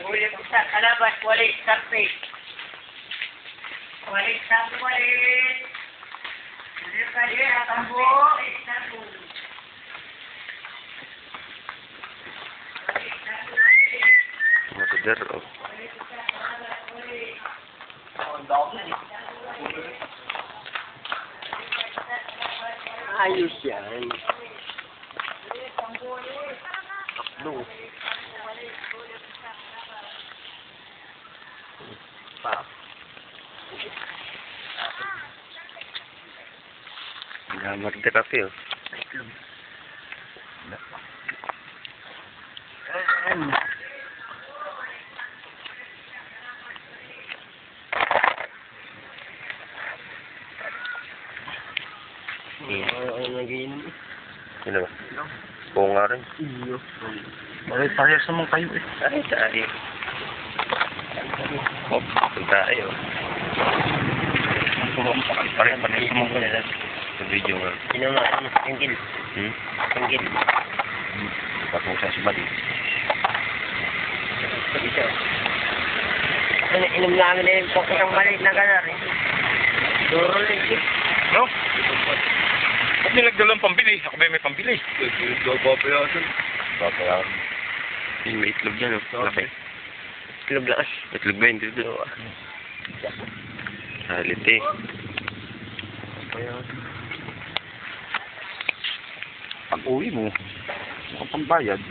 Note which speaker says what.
Speaker 1: Ulit sa kalabas, walit, sarpe. Walit, sarpe, walit. Walit, kaya, atambo. Walit, sarpe.
Speaker 2: Matadar, oh.
Speaker 3: Ayos yan. Takbo. Pa.
Speaker 2: Gamar terapi, oh.
Speaker 3: Ano nag-iinom eh?
Speaker 2: Sino ba? Oo nga rin.
Speaker 3: Iyo.
Speaker 2: Bakit parehas naman kayo eh? Ay, tayo. Oh, tayo. Parehas naman kayo. Sa video nga.
Speaker 3: Sino nga? Singgil. Singgil.
Speaker 2: Patong sa subali.
Speaker 3: Inom namin na yung isang maliit na ganar eh. Duro rin eh.
Speaker 4: No? Ba't nilagdalang pambili? Ako ba may pambili?
Speaker 2: Papayasan. Yung may itlog yan, oh. Laki.
Speaker 3: Itlog lang.
Speaker 2: Itlog ba yun? Dito, ah. Halit eh.
Speaker 4: Pag uwi mo, mukhang pambayad.